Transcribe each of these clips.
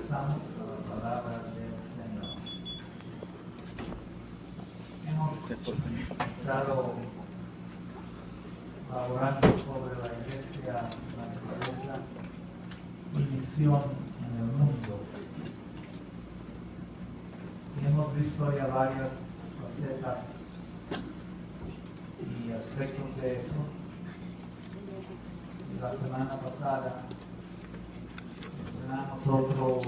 regresamos a la palabra del Señor. Hemos estado hablando sobre la iglesia, la naturaleza y misión en el mundo. Y hemos visto ya varias facetas y aspectos de eso. Y la semana pasada mencionamos otro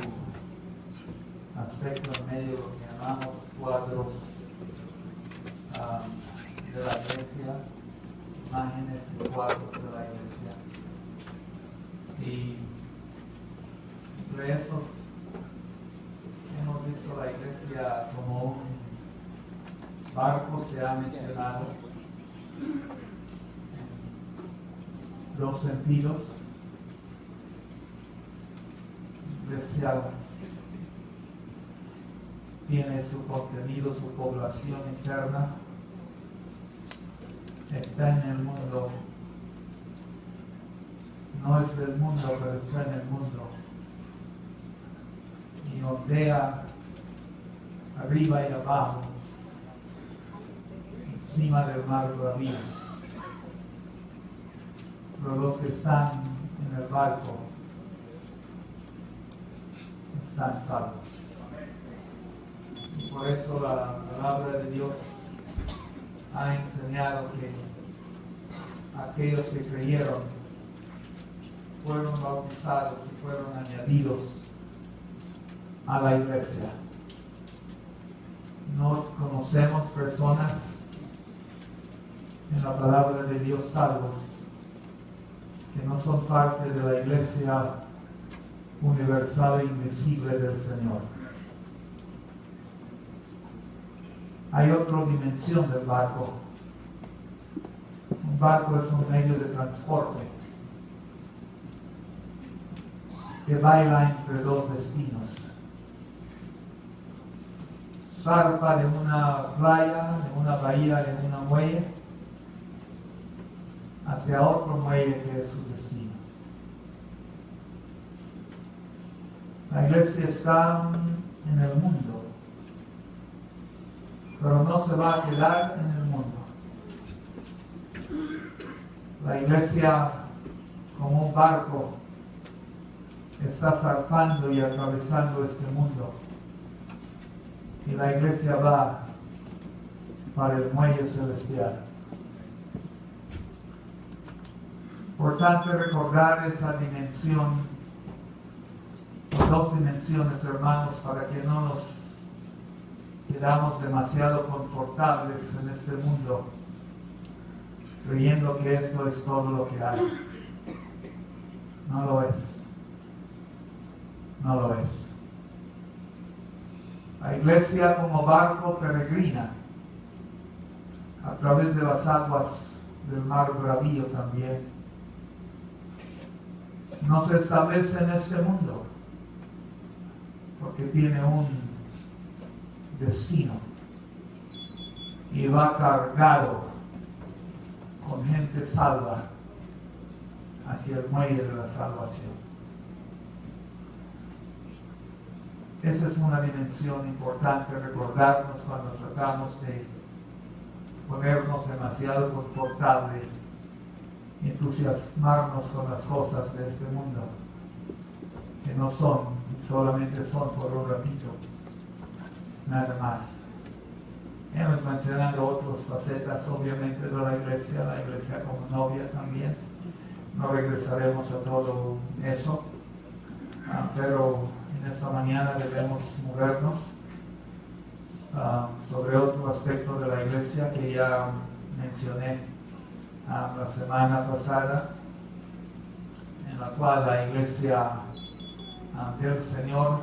aspecto en medio, lo que llamamos cuadros de la iglesia, imágenes y cuadros de la iglesia. Y entre esos hemos visto la iglesia como un barco, se ha mencionado en dos sentidos. La iglesia tiene su contenido, su población interna, está en el mundo, no es del mundo, pero está en el mundo, y ondea arriba y abajo, encima del mar bravío. Pero los que están en el barco están salvos. Y por eso la palabra de Dios ha enseñado que aquellos que creyeron fueron bautizados y fueron añadidos a la iglesia. No conocemos personas en la palabra de Dios salvos que no son parte de la iglesia universal e invisible del Señor. Hay otra dimensión del barco. Un barco es un medio de transporte que baila entre dos destinos. Zarpa de una playa, de una bahía, de una muelle, hacia otro muelle que es su destino. La iglesia está en el mundo, pero no se va a quedar en el mundo. La iglesia, como un barco, está zarpando y atravesando este mundo. Y la iglesia va para el muelle celestial. Importante recordar esa dimensión, dos dimensiones, hermanos, para que no nos quedamos demasiado confortables en este mundo, creyendo que esto es todo lo que hay. No lo es. No lo es. La iglesia como barco peregrina a través de las aguas del mar bravío también. No se establece en este mundo porque tiene un destino y va cargado con gente salva hacia el muelle de la salvación. Esa es una dimensión importante recordarnos cuando tratamos de ponernos demasiado confortable, entusiasmarnos con las cosas de este mundo, que no son, solamente son por un ratito, nada más. Hemos mencionado otras facetas, obviamente, de la iglesia como novia también. No regresaremos a todo eso, pero en esta mañana debemos movernos sobre otro aspecto de la iglesia que ya mencioné la semana pasada, en la cual la iglesia del Señor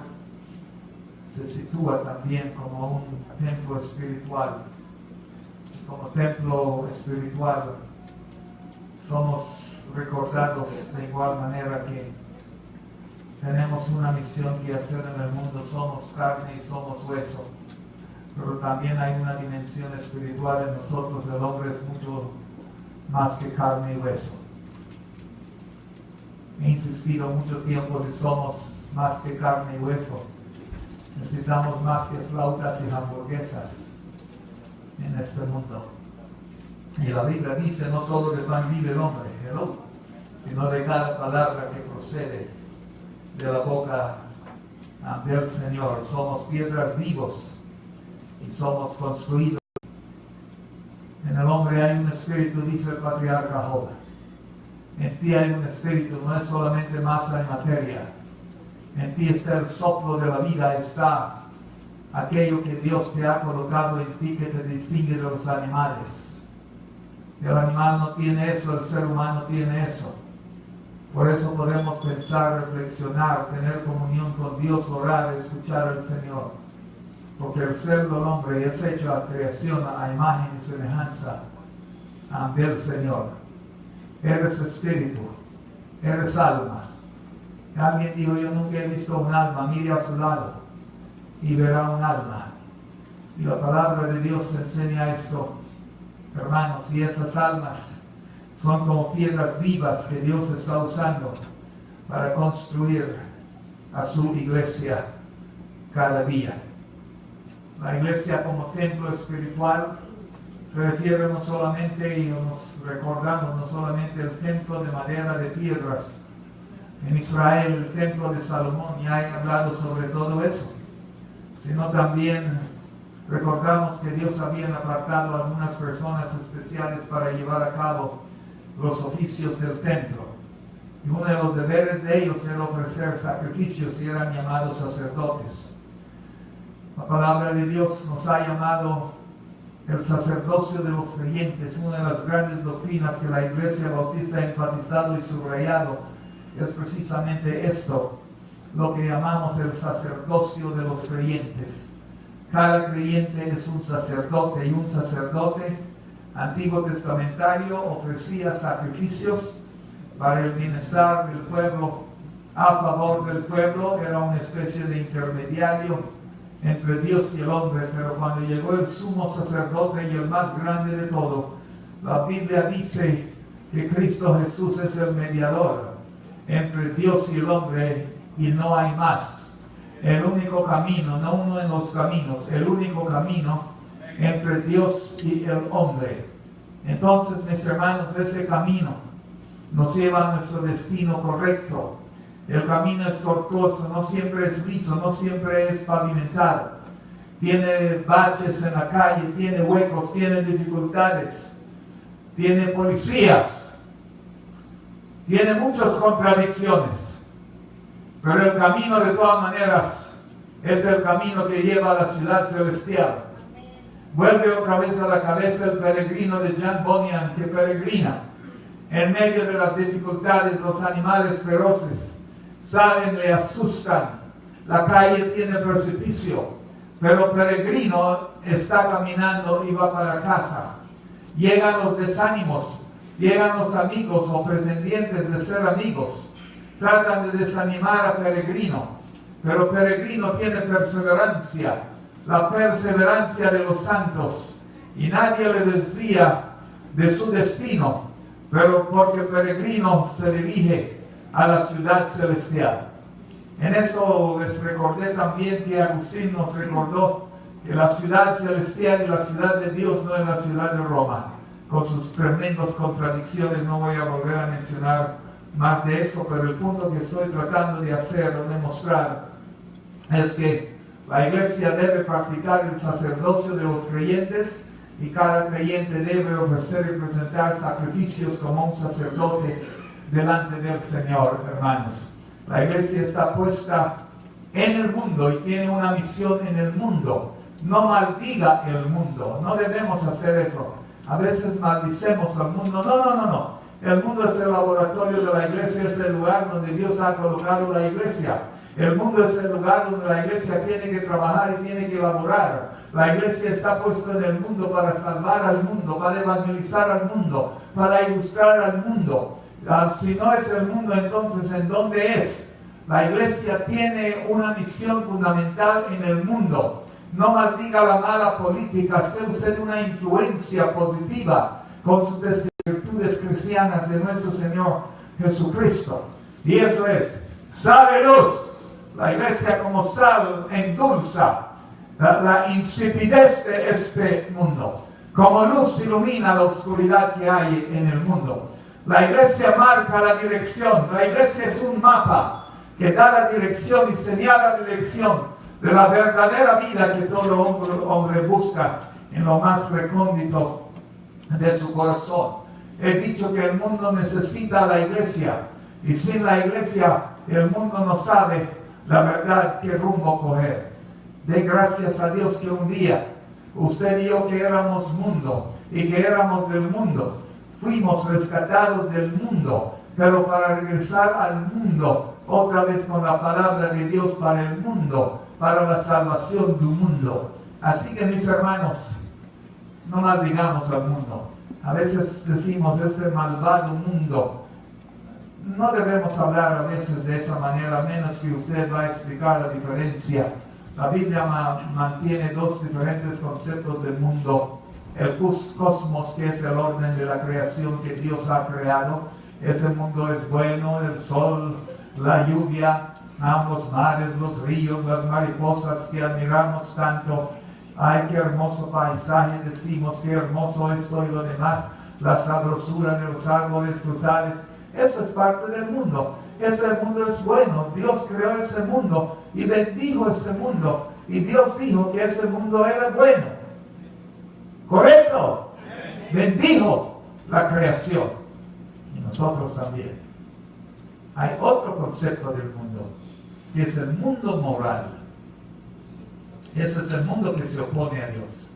se sitúa también como un templo espiritual. Como templo espiritual somos recordados de igual manera que tenemos una misión que hacer en el mundo. Somos carne y somos hueso, pero también hay una dimensión espiritual en nosotros. El hombre es mucho más que carne y hueso. He insistido mucho tiempo, si somos más que carne y hueso. Necesitamos más que flautas y hamburguesas en este mundo. Y la Biblia dice, no solo de pan vive el hombre, sino de cada palabra que procede de la boca del Señor. Somos piedras vivos y somos construidos. En el hombre hay un espíritu, dice el patriarca Job. En ti hay un espíritu, no es solamente masa y materia. En ti está el soplo de la vida, está aquello que Dios te ha colocado en ti que te distingue de los animales. El animal no tiene eso, el ser humano tiene eso. Por eso podemos pensar, reflexionar, tener comunión con Dios, orar, escuchar al Señor. Porque el ser del hombre es hecho a creación, a imagen y semejanza del Señor. Eres espíritu, eres alma. Alguien dijo, yo nunca he visto un alma, mire a su lado y verá un alma. Y la palabra de Dios enseña esto, hermanos, y esas almas son como piedras vivas que Dios está usando para construir a su iglesia cada día. La iglesia como templo espiritual se refiere no solamente, y nos recordamos, no solamente el templo de madera de piedras. En Israel, el templo de Salomón, ya he hablado sobre todo eso. Sino también recordamos que Dios había apartado a algunas personas especiales para llevar a cabo los oficios del templo. Y uno de los deberes de ellos era ofrecer sacrificios y eran llamados sacerdotes. La palabra de Dios nos ha llamado el sacerdocio de los creyentes. Una de las grandes doctrinas que la Iglesia Bautista ha enfatizado y subrayado es precisamente esto, lo que llamamos el sacerdocio de los creyentes. Cada creyente es un sacerdote, y un sacerdote antiguo testamentario ofrecía sacrificios para el bienestar del pueblo, a favor del pueblo. Era una especie de intermediario entre Dios y el hombre. Pero cuando llegó el sumo sacerdote y el más grande de todo, la Biblia dice que Cristo Jesús es el mediador entre Dios y el hombre, y no hay más. El único camino, no uno de los caminos, el único camino entre Dios y el hombre. Entonces, mis hermanos, ese camino nos lleva a nuestro destino correcto. El camino es tortuoso, no siempre es liso, no siempre es pavimentado. Tiene baches en la calle, tiene huecos, tiene dificultades, tiene policías, tiene muchas contradicciones. Pero el camino, de todas maneras, es el camino que lleva a la ciudad celestial. Vuelve otra vez a la cabeza el peregrino de John Bunyan, que peregrina en medio de las dificultades. Los animales feroces salen, le asustan. La calle tiene precipicio, pero peregrino está caminando y va para casa. Llegan los desánimos, llegan los amigos o pretendientes de ser amigos. Tratan de desanimar a peregrino, pero peregrino tiene perseverancia, la perseverancia de los santos, y nadie le desvía de su destino, pero porque peregrino se dirige a la ciudad celestial. En eso les recordé también que Agustín nos recordó que la ciudad celestial y la ciudad de Dios no es la ciudad de Roma, con sus tremendas contradicciones. No voy a volver a mencionar más de eso, pero el punto que estoy tratando de hacer o demostrar es que la iglesia debe practicar el sacerdocio de los creyentes, y cada creyente debe ofrecer y presentar sacrificios como un sacerdote delante del Señor, hermanos. La iglesia está puesta en el mundo y tiene una misión en el mundo. No maldiga el mundo, no debemos hacer eso. A veces maldicemos al mundo. No. El mundo es el laboratorio de la iglesia, es el lugar donde Dios ha colocado la iglesia. El mundo es el lugar donde la iglesia tiene que trabajar y tiene que laborar. La iglesia está puesta en el mundo para salvar al mundo, para evangelizar al mundo, para ilustrar al mundo. Si no es el mundo, entonces ¿en dónde es? La iglesia tiene una misión fundamental en el mundo. No maldiga la mala política, sea usted una influencia positiva con sus virtudes cristianas de nuestro Señor Jesucristo. Y eso es, sale luz La iglesia como sal endulza la insipidez de este mundo. Como luz ilumina la oscuridad que hay en el mundo. La iglesia marca la dirección. La iglesia es un mapa que da la dirección y señala la dirección de la verdadera vida que todo hombre busca en lo más recóndito de su corazón. He dicho que el mundo necesita a la iglesia y sin la iglesia el mundo no sabe la verdad qué rumbo coger. De gracias a Dios que un día usted y yo que éramos mundo y que éramos del mundo, fuimos rescatados del mundo, pero para regresar al mundo otra vez con la palabra de Dios para el mundo, para la salvación del mundo. Así que mis hermanos, no maldigamos al mundo. A veces decimos este malvado mundo. No debemos hablar a veces de esa manera, a menos que usted va a explicar la diferencia. La Biblia mantiene dos diferentes conceptos del mundo. El cosmos, que es el orden de la creación que Dios ha creado. Ese mundo es bueno, el sol, la lluvia, ambos mares, los ríos, las mariposas que admiramos tanto. Ay, qué hermoso paisaje, decimos, qué hermoso esto y lo demás. La sabrosura de los árboles frutales. Eso es parte del mundo. Ese mundo es bueno. Dios creó ese mundo y bendijo ese mundo. Y Dios dijo que ese mundo era bueno. ¿Correcto? Bendijo la creación. Y nosotros también. Hay otro concepto del mundo, que es el mundo moral. Ese es el mundo que se opone a Dios.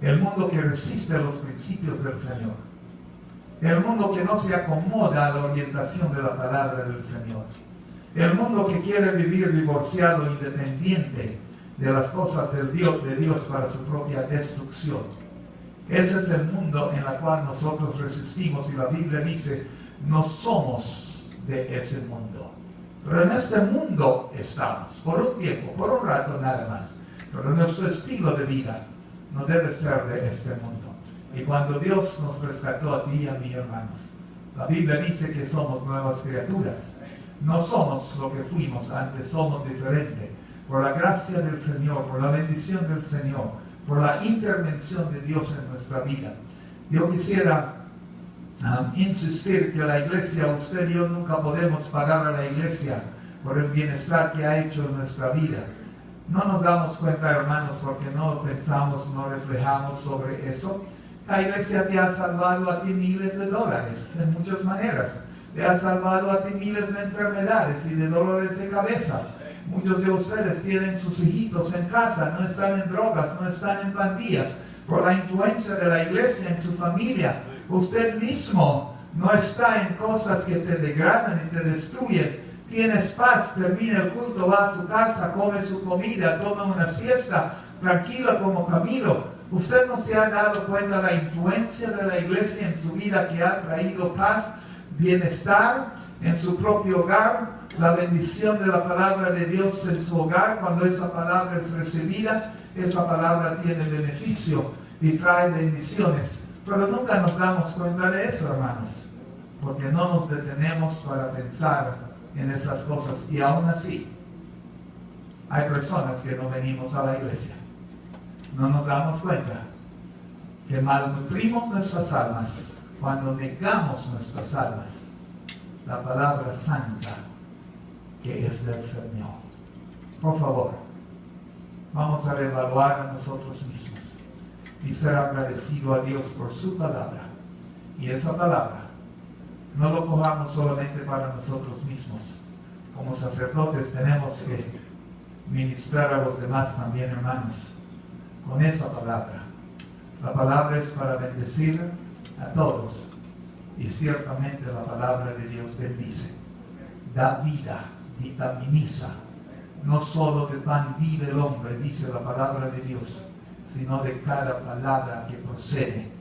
El mundo que resiste los principios del Señor. El mundo que no se acomoda a la orientación de la palabra del Señor. El mundo que quiere vivir divorciado, independiente de las cosas de Dios para su propia destrucción. Ese es el mundo en el cual nosotros resistimos y la Biblia dice, no somos de ese mundo. Pero en este mundo estamos, por un tiempo, por un rato nada más. Pero nuestro estilo de vida no debe ser de este mundo. Y cuando Dios nos rescató a ti y a mí, hermanos, la Biblia dice que somos nuevas criaturas. No somos lo que fuimos antes, somos diferentes. Por la gracia del Señor, por la bendición del Señor, por la intervención de Dios en nuestra vida. Yo quisiera insistir que la iglesia, usted y yo nunca podemos pagar a la iglesia por el bienestar que ha hecho en nuestra vida. No nos damos cuenta, hermanos, porque no pensamos, no reflejamos sobre eso. La iglesia te ha salvado a ti miles de dólares en muchas maneras. Te ha salvado a ti miles de enfermedades y de dolores de cabeza. Muchos de ustedes tienen sus hijitos en casa, no están en drogas, no están en pandillas. Por la influencia de la iglesia en su familia, usted mismo no está en cosas que te degradan y te destruyen. Tienes paz, termina el culto, va a su casa, come su comida, toma una siesta, tranquila como Camilo. Usted no se ha dado cuenta de la influencia de la iglesia en su vida que ha traído paz, bienestar en su propio hogar, la bendición de la palabra de Dios en su hogar. Cuando esa palabra es recibida, esa palabra tiene beneficio y trae bendiciones. Pero nunca nos damos cuenta de eso, hermanos, porque no nos detenemos para pensar en esas cosas. Y aún así, hay personas que no venimos a la iglesia. No nos damos cuenta que malnutrimos nuestras almas cuando negamos nuestras almas la palabra santa que es del Señor. Por favor, vamos a reevaluar a nosotros mismos y ser agradecido a Dios por su palabra. Y esa palabra no lo cojamos solamente para nosotros mismos. Como sacerdotes tenemos que ministrar a los demás también, hermanos, con esa palabra. La palabra es para bendecir a todos. Y ciertamente la palabra de Dios bendice. Da vida, vitaminiza. No solo de pan vive el hombre, dice la palabra de Dios, sino de cada palabra que procede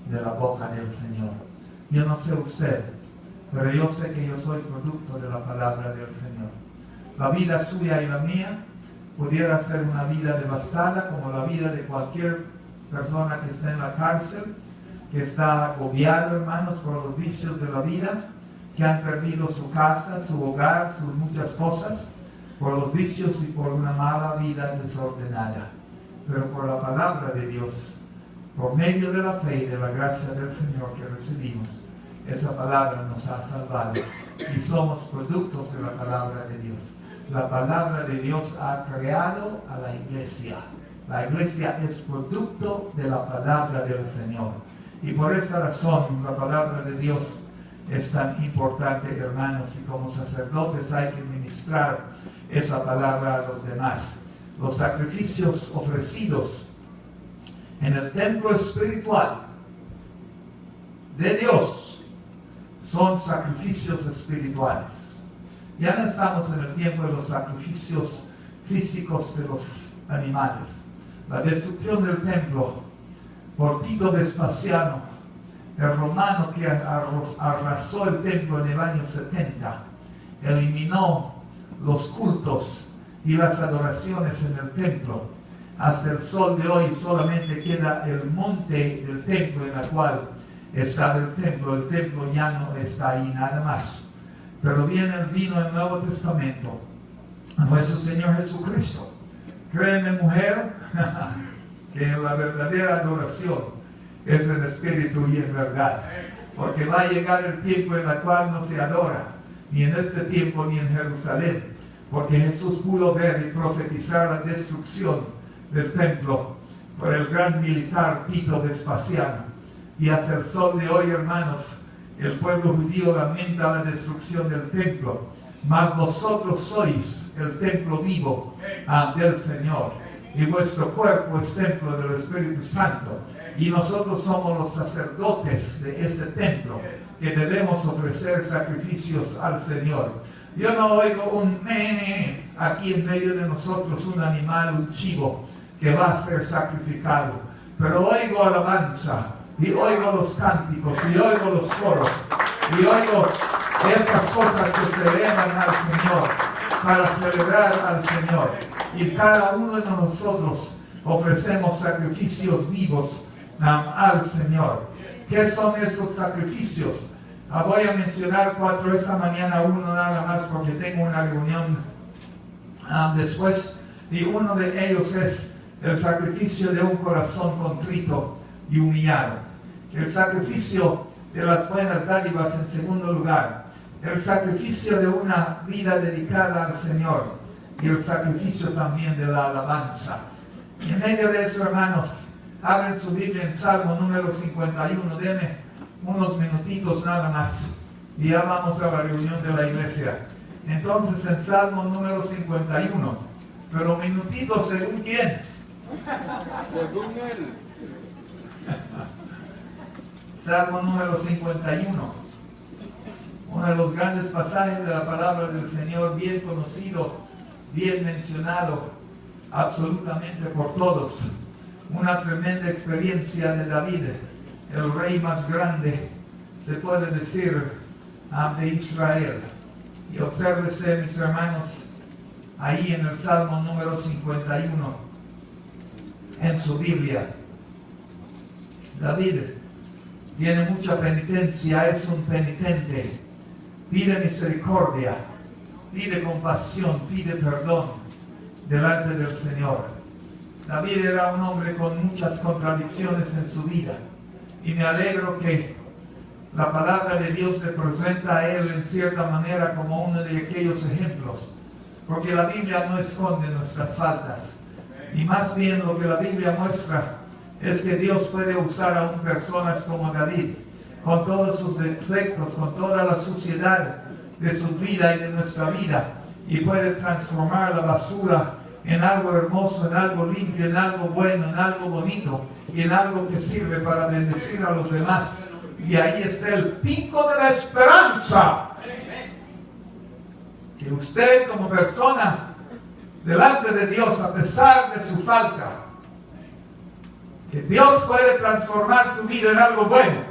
de la boca del Señor. Yo no sé usted, pero yo sé que yo soy producto de la palabra del Señor. La vida suya y la mía pudiera ser una vida devastada como la vida de cualquier persona que está en la cárcel, que está agobiado, hermanos, por los vicios de la vida, que han perdido su casa, su hogar, sus muchas cosas. por los vicios y por una mala vida desordenada. Pero por la palabra de Dios, por medio de la fe y de la gracia del Señor que recibimos, esa palabra nos ha salvado y somos productos de la palabra de Dios. La palabra de Dios ha creado a la iglesia. La iglesia es producto de la palabra del Señor. Y por esa razón la palabra de Dios es tan importante, hermanos, y como sacerdotes hay que ministrar esa palabra a los demás. Los sacrificios ofrecidos en el templo espiritual de Dios son sacrificios espirituales. Ya no estamos en el tiempo de los sacrificios físicos de los animales. La destrucción del templo por Tito Vespasiano, el romano que arrasó el templo en el año 70, eliminó los cultos y las adoraciones en el templo. Hasta el sol de hoy solamente queda el monte del templo en el cual está el templo ya no está ahí nada más. Pero viene el vino del Nuevo Testamento, nuestro Señor Jesucristo. Créeme, mujer, que la verdadera adoración es en espíritu y en verdad. Porque va a llegar el tiempo en el cual no se adora, ni en este tiempo ni en Jerusalén. Porque Jesús pudo ver y profetizar la destrucción del templo por el gran militar Tito Vespasiano. Y hasta el sol de hoy, hermanos, el pueblo judío lamenta la destrucción del templo. Mas vosotros sois el templo vivo del Señor. Y vuestro cuerpo es templo del Espíritu Santo. Y nosotros somos los sacerdotes de ese templo que debemos ofrecer sacrificios al Señor. Yo no oigo un aquí en medio de nosotros, un animal, un chivo que va a ser sacrificado. Pero oigo alabanza, y oigo los cánticos, y oigo los coros, y oigo esas cosas que se elevan al Señor para celebrar al Señor. Y cada uno de nosotros ofrecemos sacrificios vivos al Señor. ¿Qué son esos sacrificios? Voy a mencionar 4 esta mañana, uno nada más porque tengo una reunión después. Y uno de ellos es el sacrificio de un corazón contrito y humillado. El sacrificio de las buenas dádivas en segundo lugar. El sacrificio de una vida dedicada al Señor. Y el sacrificio también de la alabanza. Y en medio de eso, hermanos, abren su Biblia en Salmo número 51. Denme unos minutitos nada más. Y ya vamos a la reunión de la iglesia. Entonces, en Salmo número 51. Pero minutitos, ¿según quién? Según él. Salmo número 51. Uno de los grandes pasajes de la palabra del Señor, bien conocido, bien mencionado absolutamente por todos. Una tremenda experiencia de David, el rey más grande, se puede decir, de Israel. Y obsérvese, mis hermanos, ahí en el Salmo número 51, en su Biblia. David tiene mucha penitencia, es un penitente. Pide misericordia, pide compasión, pide perdón delante del Señor. David era un hombre con muchas contradicciones en su vida. Y me alegro que la palabra de Dios le presenta a él en cierta manera como uno de aquellos ejemplos. Porque la Biblia no esconde nuestras faltas. Y más bien lo que la Biblia muestra es que Dios puede usar a personas como David, con todos sus defectos, con toda la suciedad de su vida y de nuestra vida, y puede transformar la basura en algo hermoso, en algo limpio, en algo bueno, en algo bonito, y en algo que sirve para bendecir a los demás. Y ahí está el pico de la esperanza. Que usted como persona, delante de Dios, a pesar de su falta, que Dios puede transformar su vida en algo bueno.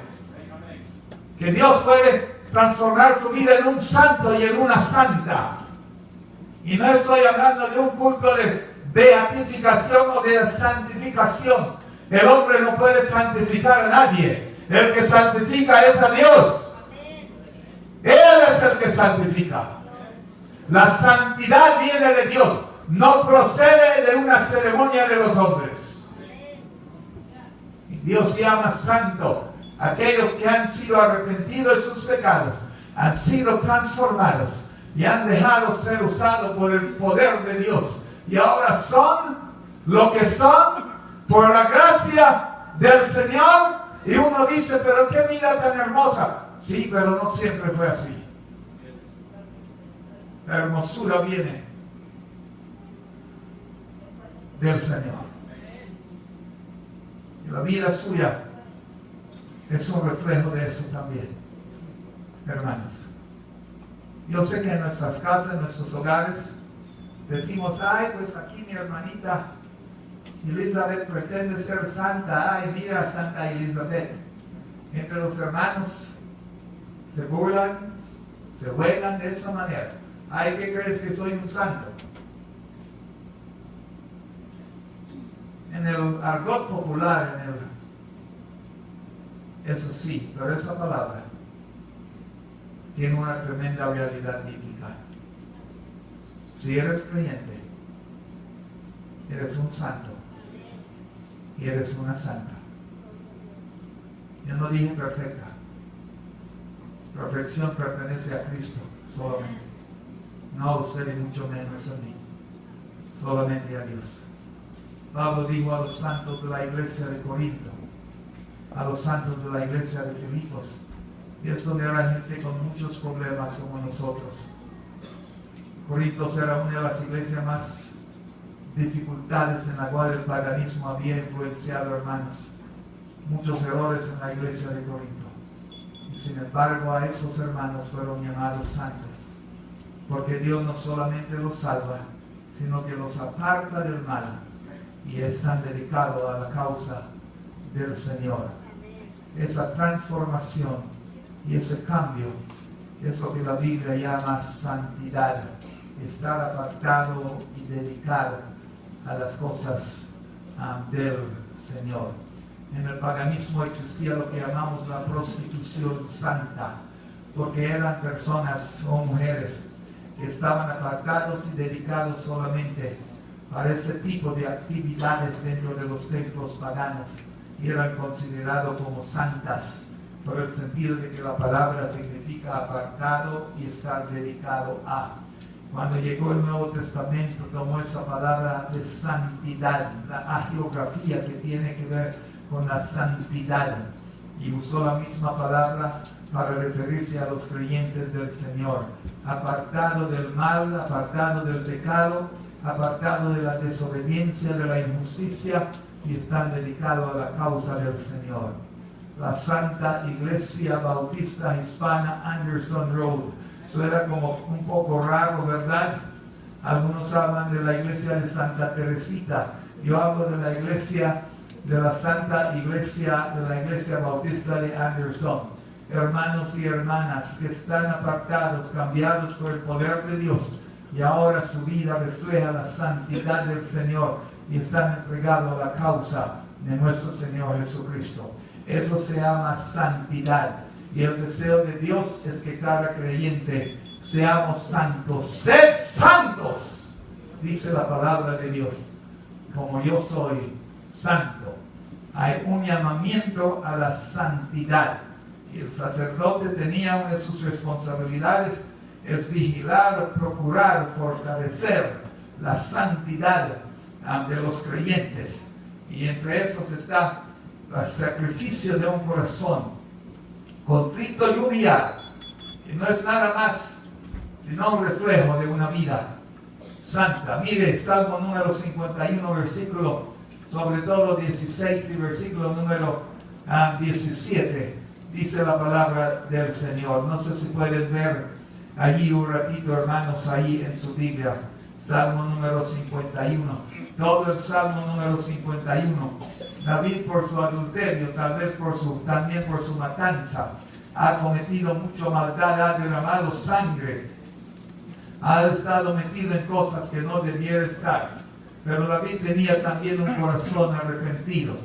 Que Dios puede transformar su vida en un santo y en una santa. Y no estoy hablando de un culto de beatificación o de santificación. El hombre no puede santificar a nadie. El que santifica es a Dios. Él es el que santifica. La santidad viene de Dios, no procede de una ceremonia de los hombres. Y Dios llama santo a aquellos que han sido arrepentidos de sus pecados, han sido transformados y han dejado ser usados por el poder de Dios. Y ahora son lo que son por la gracia del Señor. Y uno dice, pero qué vida tan hermosa. Sí, pero no siempre fue así. La hermosura viene del Señor. Y la vida suya es un reflejo de eso también, hermanos. Yo sé que en nuestras casas, en nuestros hogares, decimos, ay, pues aquí mi hermanita Elizabeth pretende ser santa. Ay, mira a Santa Elizabeth. Entre los hermanos se burlan, se juegan de esa manera. Ay, ¿qué crees que soy un santo? En el argot popular, eso sí, pero esa palabra tiene una tremenda realidad bíblica. Si eres creyente, eres un santo y eres una santa. Yo no dije perfecta. Perfección pertenece a Cristo solamente. No a usted y mucho menos a mí. Solamente a Dios. Pablo dijo a los santos de la iglesia de Corinto, a los santos de la iglesia de Filipos, y eso era gente con muchos problemas como nosotros. Corinto era una de las iglesias más dificultades en la cual el paganismo había influenciado, hermanos. Muchos errores en la iglesia de Corinto. Y sin embargo a esos hermanos fueron llamados santos. Porque Dios no solamente los salva, sino que los aparta del mal. Y están dedicados a la causa del Señor. Esa transformación y ese cambio es lo que la Biblia llama santidad. Estar apartado y dedicado a las cosas del Señor. En el paganismo existía lo que llamamos la prostitución santa, porque eran personas o mujeres que estaban apartados y dedicados solamente para ese tipo de actividades dentro de los templos paganos y eran considerados como santas, por el sentido de que la palabra significa apartado y estar dedicado a. Cuando llegó el Nuevo Testamento, tomó esa palabra de santidad, la hagiografía que tiene que ver con la santidad, y usó la misma palabra para referirse a los creyentes del Señor. Apartado del mal, apartado del pecado, apartado de la desobediencia, de la injusticia, y están dedicados a la causa del Señor. La Santa Iglesia Bautista Hispana Anderson Road. Eso era como un poco raro, ¿verdad? Algunos hablan de la iglesia de Santa Teresita. Yo hablo de la iglesia, de la Santa Iglesia, de la Iglesia Bautista de Anderson. Hermanos y hermanas que están apartados, cambiados por el poder de Dios, y ahora su vida refleja la santidad del Señor y están entregados a la causa de nuestro Señor Jesucristo. Eso se llama santidad. Y el deseo de Dios es que cada creyente seamos santos. ¡Sed santos!, dice la palabra de Dios, como yo soy santo. Hay un llamamiento a la santidad. Y el sacerdote tenía una de sus responsabilidades, es vigilar, procurar, fortalecer la santidad de los creyentes. Y entre esos está el sacrificio de un corazón contrito y humillado, que no es nada más sino un reflejo de una vida santa. Mire, Salmo número 51, versículo, sobre todo 16 y versículo número 17, dice la palabra del Señor. No sé si pueden ver allí un ratito, hermanos, ahí en su Biblia, Salmo número 51. Todo el Salmo número 51. David, por su adulterio, tal vez también por su matanza, ha cometido mucha maldad, ha derramado sangre, ha estado metido en cosas que no debiera estar. Pero David tenía también un corazón arrepentido.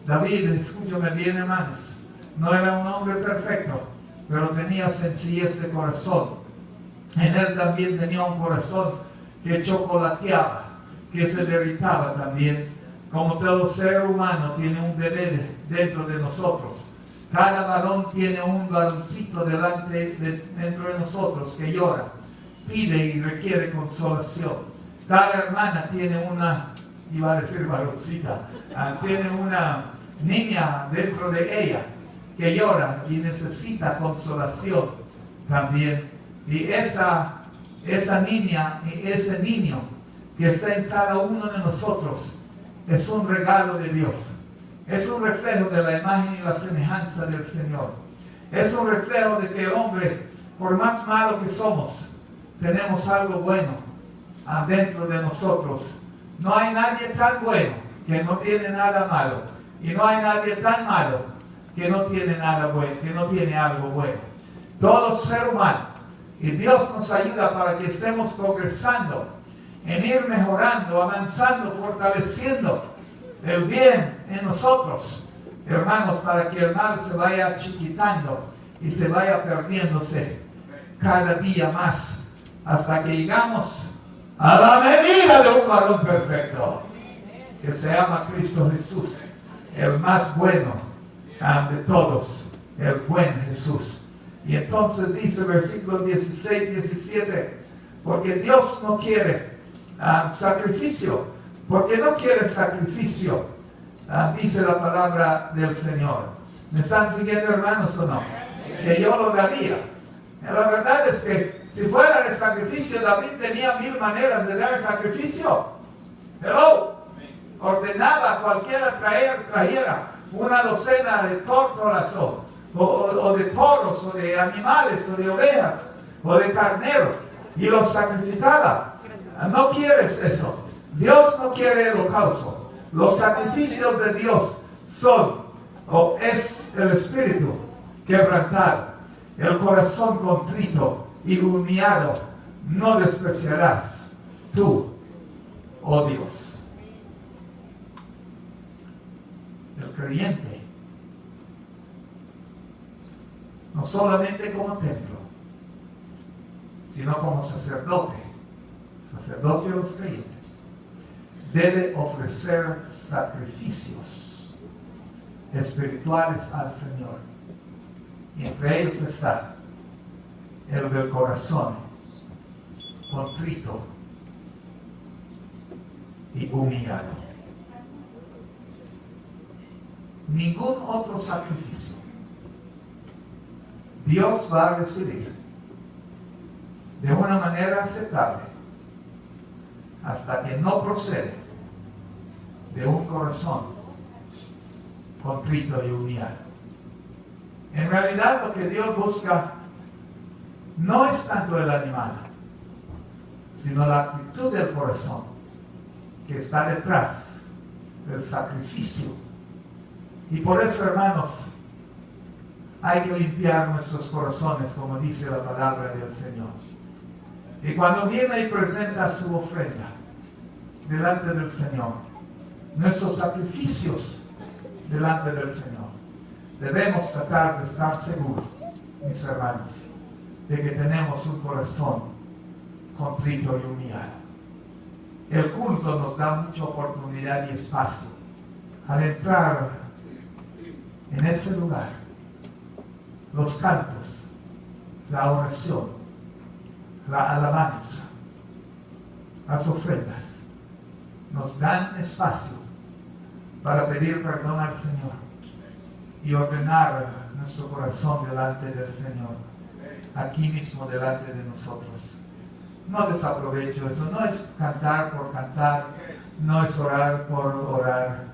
David, escúchame bien, hermanos, no era un hombre perfecto, pero tenía sencillez de corazón. En él también tenía un corazón que chocolateaba, que se derritaba también. Como todo ser humano tiene un bebé dentro de nosotros. Cada varón tiene un varoncito dentro de nosotros que llora, pide y requiere consolación. Cada hermana tiene una, iba a decir varoncita, tiene una niña dentro de ella que llora y necesita consolación también. Y esa niña y ese niño que está en cada uno de nosotros es un regalo de Dios. Es un reflejo de la imagen y la semejanza del Señor. Es un reflejo de que el hombre, por más malo que somos, tenemos algo bueno adentro de nosotros. No hay nadie tan bueno que no tiene nada malo. Y no hay nadie tan malo que no tiene nada bueno, que no tiene algo bueno. Todo ser humano. Y Dios nos ayuda para que estemos progresando, en ir mejorando, avanzando, fortaleciendo el bien en nosotros, hermanos, para que el mal se vaya chiquitando y se vaya perdiéndose cada día más, hasta que llegamos a la medida de un varón perfecto, que se llama Cristo Jesús, el más bueno de todos, el buen Jesús. Y entonces dice versículos 16, 17, porque Dios no quiere sacrificio, porque no quiere sacrificio, dice la palabra del Señor. ¿Me están siguiendo, hermanos, o no? Que yo lo daría. La verdad es que si fuera de sacrificio, David tenía 1000 maneras de dar sacrificio. Hello. Ordenaba a cualquiera trajera una docena de tórtolas o de toros, o de animales, o de ovejas, o de carneros, y los sacrificaba. No quieres eso. Dios no quiere el holocausto. Los sacrificios de Dios es el espíritu quebrantado, el corazón contrito y humillado. No despreciarás tú, oh Dios. El creyente, no solamente como templo, sino como sacerdote de los creyentes, debe ofrecer sacrificios espirituales al Señor. Y entre ellos está el del corazón contrito y humillado. Ningún otro sacrificio Dios va a recibir de una manera aceptable hasta que no procede de un corazón contrito y humillado. En realidad lo que Dios busca no es tanto el animal, sino la actitud del corazón que está detrás del sacrificio. Y por eso, hermanos, hay que limpiar nuestros corazones, como dice la palabra del Señor. Y cuando viene y presenta su ofrenda delante del Señor, nuestros sacrificios delante del Señor, debemos tratar de estar seguros, mis hermanos, de que tenemos un corazón contrito y humillado. El culto nos da mucha oportunidad y espacio al entrar en ese lugar. Los cantos, la oración, la alabanza, las ofrendas nos dan espacio para pedir perdón al Señor y ordenar nuestro corazón delante del Señor, aquí mismo delante de nosotros. No desaprovecho eso, no es cantar por cantar, no es orar por orar,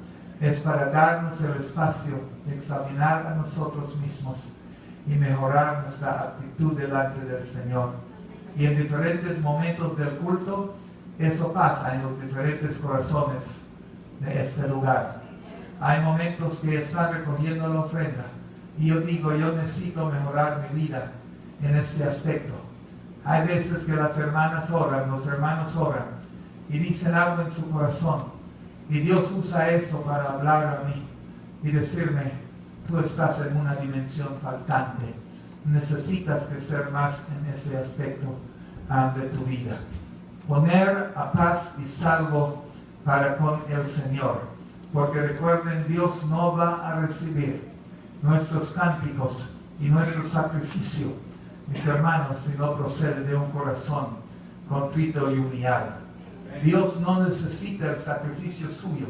es para darnos el espacio de examinar a nosotros mismos y mejorar nuestra actitud delante del Señor. Y en diferentes momentos del culto, eso pasa en los diferentes corazones de este lugar. Hay momentos que están recogiendo la ofrenda y yo digo, yo necesito mejorar mi vida en este aspecto. Hay veces que las hermanas oran, los hermanos oran y dicen algo en su corazón y Dios usa eso para hablar a mí y decirme, tú estás en una dimensión faltante, necesitas crecer más en ese aspecto. de tu vida. Poner a paz y salvo para con el Señor. Porque recuerden, Dios no va a recibir nuestros cánticos y nuestro sacrificio, mis hermanos, si no procede de un corazón contrito y humillado. Dios no necesita el sacrificio suyo.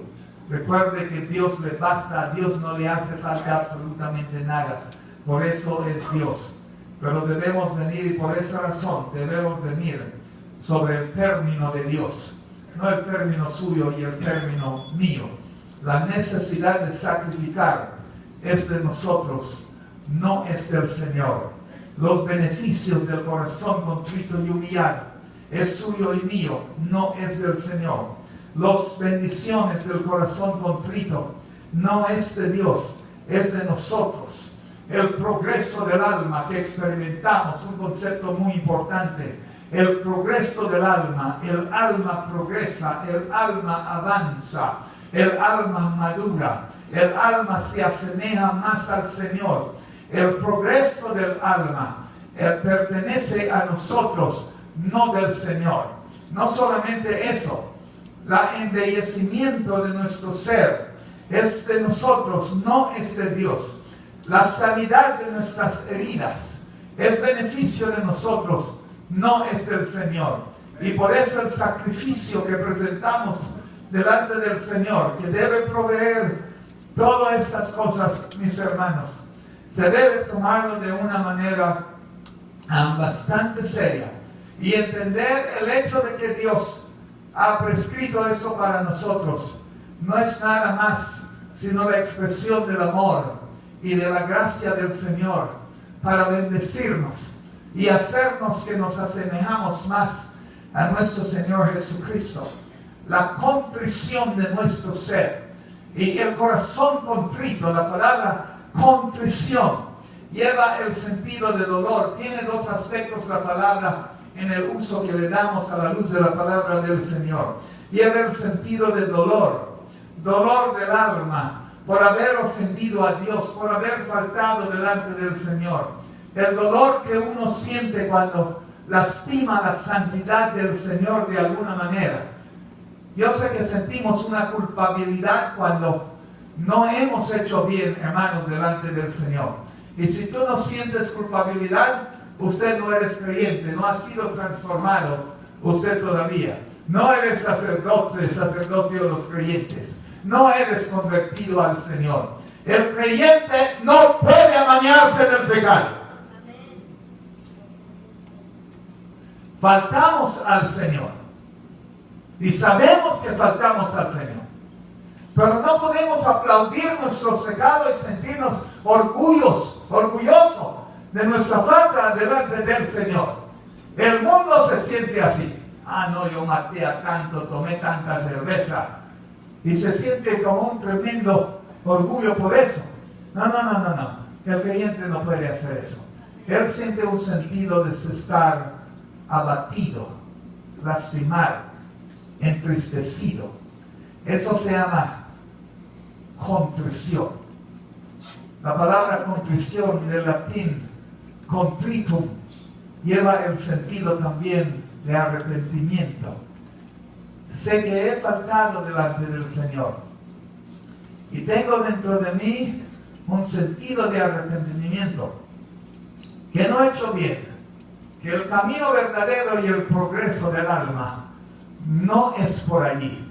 Recuerde que Dios le basta, a Dios no le hace falta absolutamente nada. Por eso es Dios. Pero debemos venir, y por esa razón debemos venir sobre el término de Dios, no el término suyo y el término mío. La necesidad de sacrificar es de nosotros, no es del Señor. Los beneficios del corazón contrito y humillado es suyo y mío, no es del Señor. Las bendiciones del corazón contrito no es de Dios, es de nosotros. El progreso del alma que experimentamos, un concepto muy importante. El progreso del alma, el alma progresa, el alma avanza, el alma madura, el alma se asemeja más al Señor. El progreso del alma pertenece a nosotros, no del Señor. No solamente eso, el embellecimiento de nuestro ser es de nosotros, no es de Dios. La sanidad de nuestras heridas es beneficio de nosotros, no es del Señor. Y por eso el sacrificio que presentamos delante del Señor, que debe proveer todas estas cosas, mis hermanos, se debe tomarlo de una manera bastante seria y entender el hecho de que Dios ha prescrito eso para nosotros. No es nada más sino la expresión del amor y de la gracia del Señor para bendecirnos y hacernos que nos asemejamos más a nuestro Señor Jesucristo. La contrición de nuestro ser y el corazón contrito, la palabra contrición lleva el sentido de dolor. Tiene dos aspectos la palabra en el uso que le damos a la luz de la palabra del Señor. Lleva el sentido de dolor, dolor del alma, por haber ofendido a Dios, por haber faltado delante del Señor. El dolor que uno siente cuando lastima la santidad del Señor de alguna manera. Yo sé que sentimos una culpabilidad cuando no hemos hecho bien, hermanos, delante del Señor. Y si tú no sientes culpabilidad, usted no eres creyente, no ha sido transformado usted todavía. No eres sacerdote, sacerdocio de los creyentes. No eres convertido al Señor. El creyente no puede amañarse del pecado. Faltamos al Señor. Y sabemos que faltamos al Señor. Pero no podemos aplaudir nuestros pecados y sentirnos orgullosos de nuestra falta delante del Señor. El mundo se siente así. Ah, no, yo maté a tanto, tomé tanta cerveza. Y se siente como un tremendo orgullo por eso. No. El creyente no puede hacer eso. Él siente un sentido de estar abatido, lastimado, entristecido. Eso se llama contrición. La palabra contrición del latín contritum lleva el sentido también de arrepentimiento. Sé que he faltado delante del Señor y tengo dentro de mí un sentido de arrepentimiento, que no he hecho bien, que el camino verdadero y el progreso del alma no es por allí.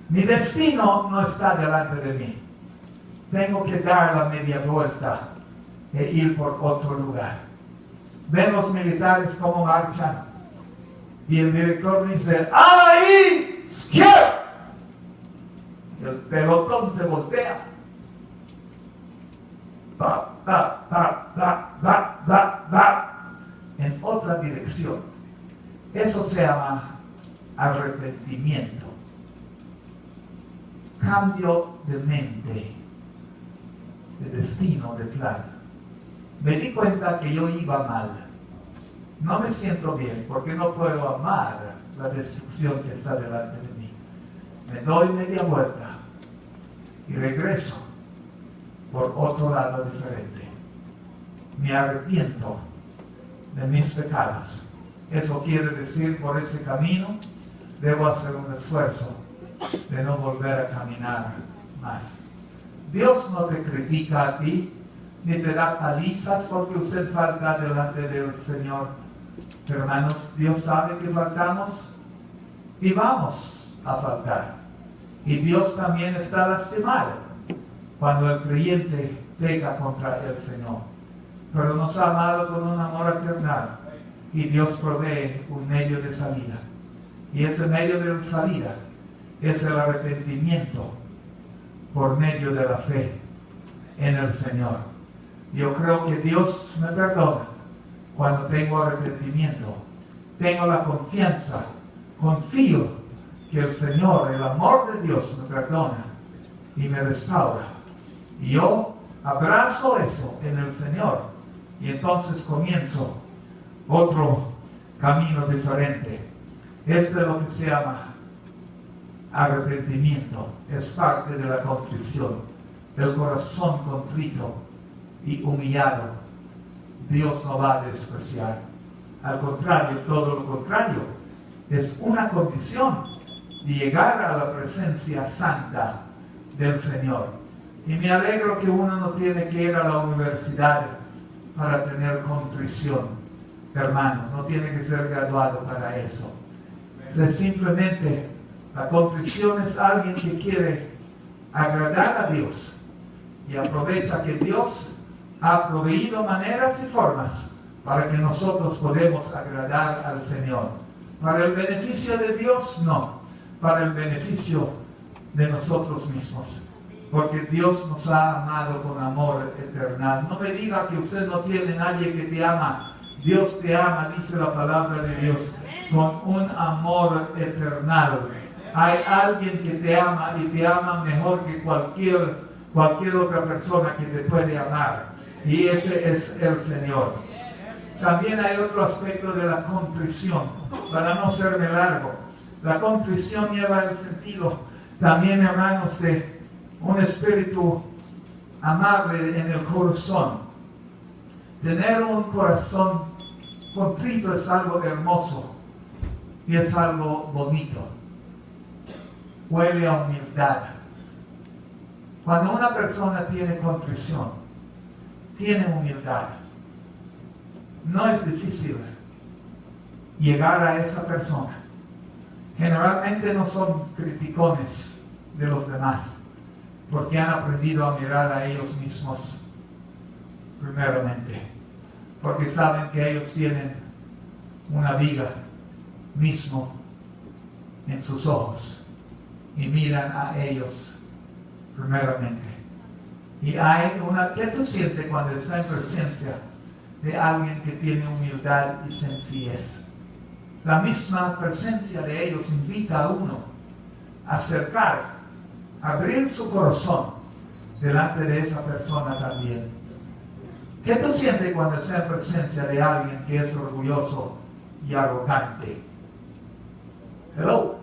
Mi destino no está delante de mí. Tengo que dar la media vuelta e ir por otro lugar. Ven los militares cómo marchan y el director dice: ¡ahí! ¡Izquierda! El pelotón se voltea. En otra dirección. Eso se llama arrepentimiento. Cambio de mente, de destino, de plan. Me di cuenta que yo iba mal. No me siento bien porque no puedo amar la destrucción que está delante de mí. Me doy media vuelta y regreso por otro lado diferente. Me arrepiento de mis pecados Eso quiere decir, por ese camino, debo hacer un esfuerzo de no volver a caminar más. Dios no te critica a ti, ni te da palizas porque usted falta delante del Señor. Hermanos, Dios sabe que faltamos y vamos a faltar. Y Dios también está lastimado cuando el creyente peca contra el Señor. Pero nos ha amado con un amor eternal y Dios provee un medio de salida. Y ese medio de salida es el arrepentimiento por medio de la fe en el Señor. Yo creo que Dios me perdona cuando tengo arrepentimiento. Tengo la confianza, confío que el Señor, el amor de Dios me perdona y me restaura. Y yo abrazo eso en el Señor y entonces comienzo otro camino diferente. Es de lo que se llama arrepentimiento. Es parte de la contrición. El corazón contrito y humillado, Dios no va a despreciar. Al contrario, todo lo contrario, es una condición de llegar a la presencia santa del Señor. Y me alegro que uno no tiene que ir a la universidad para tener contrición, hermanos, no tiene que ser graduado para eso. Es simplemente, la contrición es alguien que quiere agradar a Dios y aprovecha que Dios ha proveído maneras y formas para que nosotros podamos agradar al Señor. Para el beneficio de Dios, no. Para el beneficio de nosotros mismos. Porque Dios nos ha amado con amor eternal. No me diga que usted no tiene nadie que te ama. Dios te ama, dice la palabra de Dios, con un amor eternal. Hay alguien que te ama y te ama mejor que cualquier otra persona que te puede amar. Y ese es el Señor. También hay otro aspecto de la contrición, para no serme largo. La contrición lleva el sentido también, hermanos, de un espíritu amable en el corazón. Tener un corazón contrito es algo hermoso y es algo bonito. Huele a humildad. Cuando una persona tiene contrición, tiene humildad, no es difícil llegar a esa persona. Generalmente no son criticones de los demás, porque han aprendido a mirar a ellos mismos primeramente, porque saben que ellos tienen una viga mismo en sus ojos y miran a ellos primeramente. Y hay una, ¿qué tú sientes cuando estás en presencia de alguien que tiene humildad y sencillez? La misma presencia de ellos invita a uno a acercar, abrir su corazón delante de esa persona también. ¿Qué tú sientes cuando estás en presencia de alguien que es orgulloso y arrogante? Hello.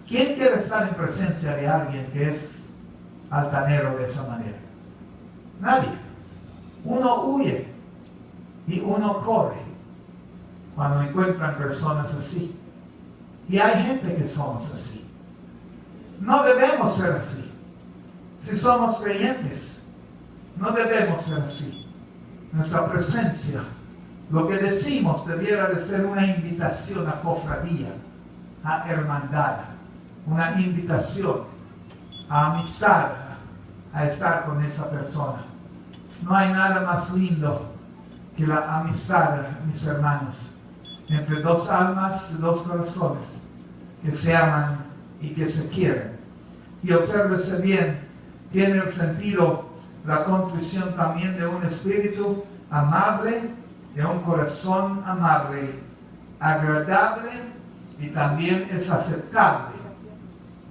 ¿Quién quiere estar en presencia de alguien que es altanero de esa manera? Nadie. Uno huye y uno corre cuando encuentran personas así. Y hay gente que somos así. No debemos ser así. Si somos creyentes, no debemos ser así. Nuestra presencia, lo que decimos, debiera de ser una invitación a cofradía, a hermandad, una invitación a amistad, a estar con esa persona. No hay nada más lindo que la amistad, mis hermanos, entre dos almas, dos corazones que se aman y que se quieren. Y obsérvese bien, tiene el sentido, la contrición también de un espíritu amable, de un corazón amable, agradable, y también es aceptable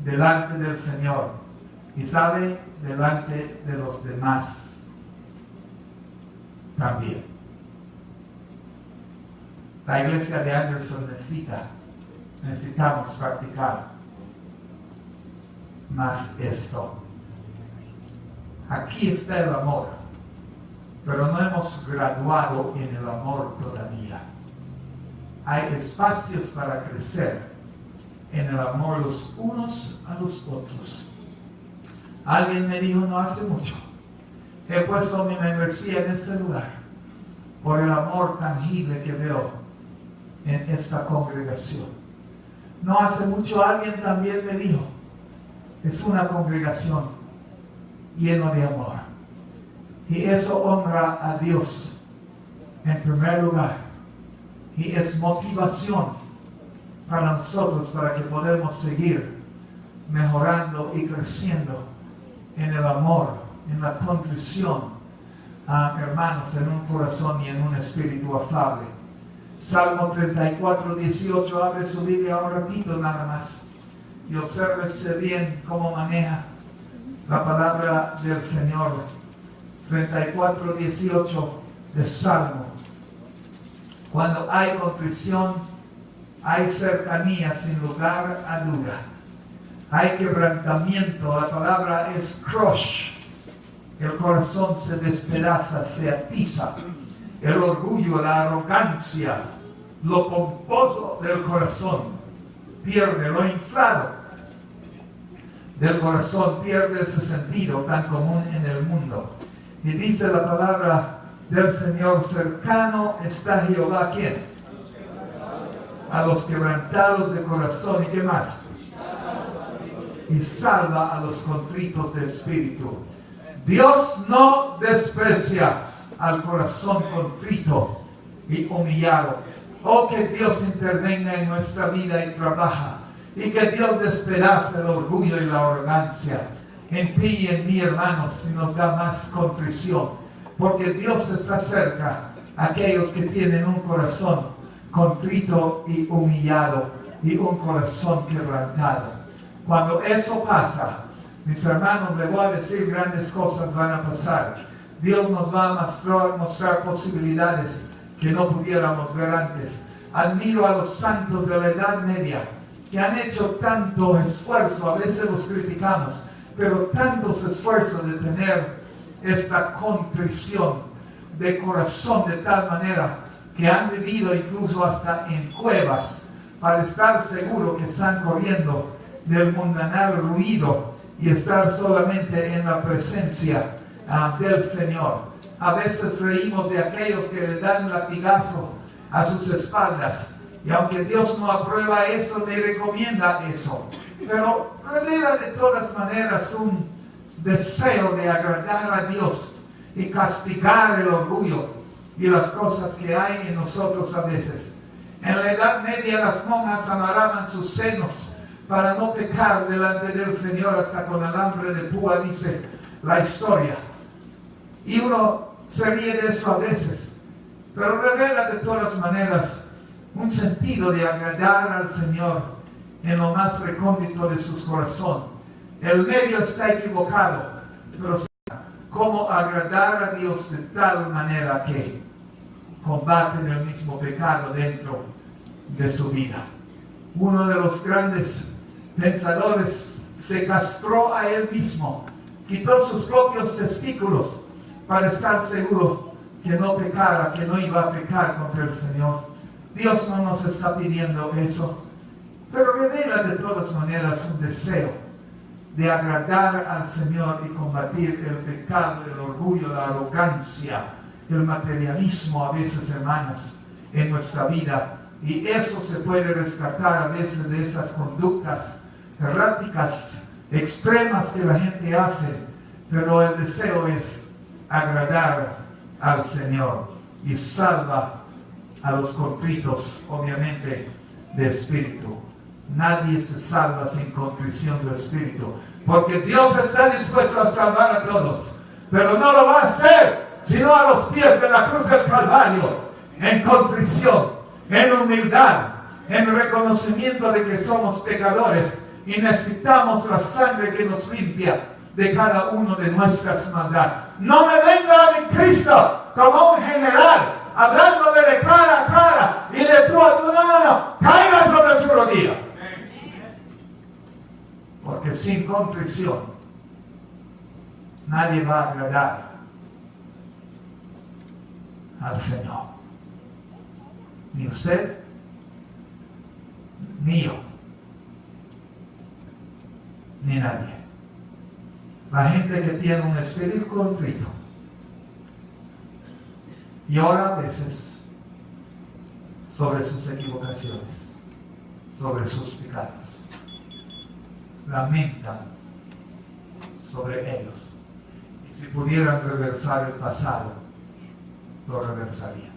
delante del Señor y sabe, delante de los demás también. La iglesia de Anderson necesitamos practicar más esto. Aquí está el amor, pero no hemos graduado en el amor todavía. hay espacios para crecer en el amor los unos a los otros. Alguien me dijo no hace mucho, he puesto mi membresía en este lugar por el amor tangible que veo en esta congregación. No hace mucho alguien también me dijo, es una congregación llena de amor. Y eso honra a Dios en primer lugar. Y es motivación para nosotros para que podamos seguir mejorando y creciendo en el amor, en la contrición, hermanos, en un corazón y en un espíritu afable. Salmo 34, 18, abre su Biblia un ratito nada más y obsérvese bien cómo maneja la palabra del Señor. 34, 18 de Salmo. Cuando hay contrición, hay cercanía sin lugar a duda. Hay quebrantamiento, la palabra es crush. El corazón se despedaza, se atiza. El orgullo, la arrogancia, lo pomposo del corazón pierde, lo inflado del corazón pierde ese sentido tan común en el mundo. Y dice la palabra del Señor, cercano está Jehová, ¿quién? A los quebrantados de corazón. ¿Y qué más? Y salva a los contritos de espíritu. Dios no desprecia al corazón contrito y humillado. Oh, que Dios intervenga en nuestra vida y trabaja. Y que Dios despedace el orgullo y la arrogancia. En ti y en mí, hermanos, y nos da más contrición. Porque Dios está cerca a aquellos que tienen un corazón contrito y humillado. Y un corazón quebrantado. Cuando eso pasa, mis hermanos, les voy a decir, grandes cosas van a pasar. Dios nos va a mostrar posibilidades que no pudiéramos ver antes. Admiro a los santos de la Edad Media que han hecho tanto esfuerzo, a veces los criticamos, pero tantos esfuerzos de tener esta contrición de corazón de tal manera que han vivido incluso hasta en cuevas para estar seguros que están corriendo del mundanal ruido y estar solamente en la presencia del Señor. A veces reímos de aquellos que le dan latigazo a sus espaldas, y aunque Dios no aprueba eso, le recomienda eso, pero revela de todas maneras un deseo de agradar a Dios y castigar el orgullo y las cosas que hay en nosotros a veces. En la Edad Media las monjas amarraban sus senos para no pecar delante del Señor hasta con alambre de púa, dice la historia. Y uno se ríe de eso a veces, pero revela de todas maneras un sentido de agradar al Señor en lo más recóndito de su corazón. El medio está equivocado, pero cómo agradar a Dios de tal manera que combaten el mismo pecado dentro de su vida. Uno de los grandes pensadores se castró a él mismo, quitó sus propios testículos para estar seguro que no pecara, que no iba a pecar contra el Señor. Dios no nos está pidiendo eso, pero revela de todas maneras un deseo de agradar al Señor y combatir el pecado, el orgullo, la arrogancia, el materialismo a veces, hermanos, en nuestra vida. Y eso se puede rescatar a veces de esas conductas erráticas, extremas que la gente hace, pero el deseo es agradar al Señor y salva a los contritos, obviamente, de espíritu. Nadie se salva sin contrición de espíritu, porque Dios está dispuesto a salvar a todos, pero no lo va a hacer sino a los pies de la cruz del Calvario, en contrición, en humildad, en reconocimiento de que somos pecadores y necesitamos la sangre que nos limpia de cada uno de nuestras maldades. No me venga a mi Cristo como un general, hablándole de cara a cara y de tú a tú. No, caiga sobre su rodilla. Porque sin contrición nadie va a agradar al Señor. Ni usted, mío, ni nadie. La gente que tiene un espíritu contrito llora a veces sobre sus equivocaciones, sobre sus pecados. Lamentan sobre ellos. Y si pudieran reversar el pasado, lo reversarían.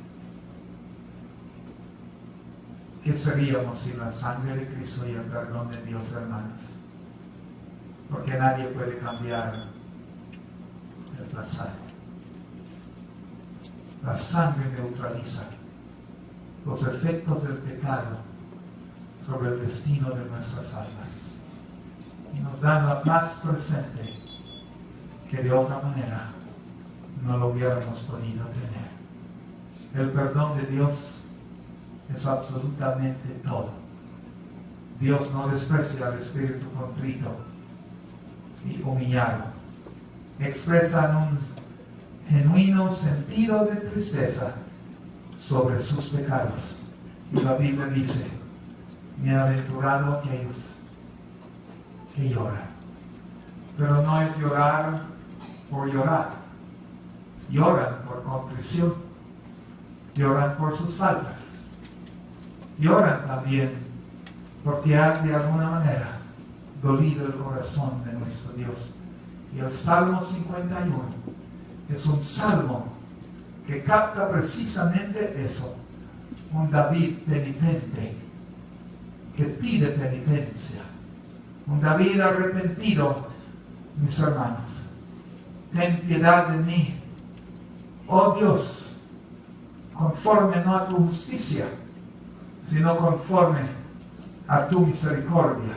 ¿Qué seríamos sin la sangre de Cristo y el perdón de Dios, hermanos? Porque nadie puede cambiar el pasado. La sangre neutraliza los efectos del pecado sobre el destino de nuestras almas y nos dan la paz presente que de otra manera no lo hubiéramos podido tener. El perdón de Dios es absolutamente todo. Dios no desprecia al espíritu contrito y humillado. Expresan un genuino sentido de tristeza sobre sus pecados. Y la Biblia dice, bienaventurados aquellos que lloran. Pero no es llorar por llorar. Lloran por contrición. Lloran por sus faltas. Lloran también porque han de alguna manera dolido el corazón de nuestro Dios. Y el Salmo 51 es un salmo que capta precisamente eso. Un David penitente que pide penitencia. Un David arrepentido, mis hermanos. Ten piedad de mí, oh Dios, conforme no a tu justicia, sino conforme a tu misericordia.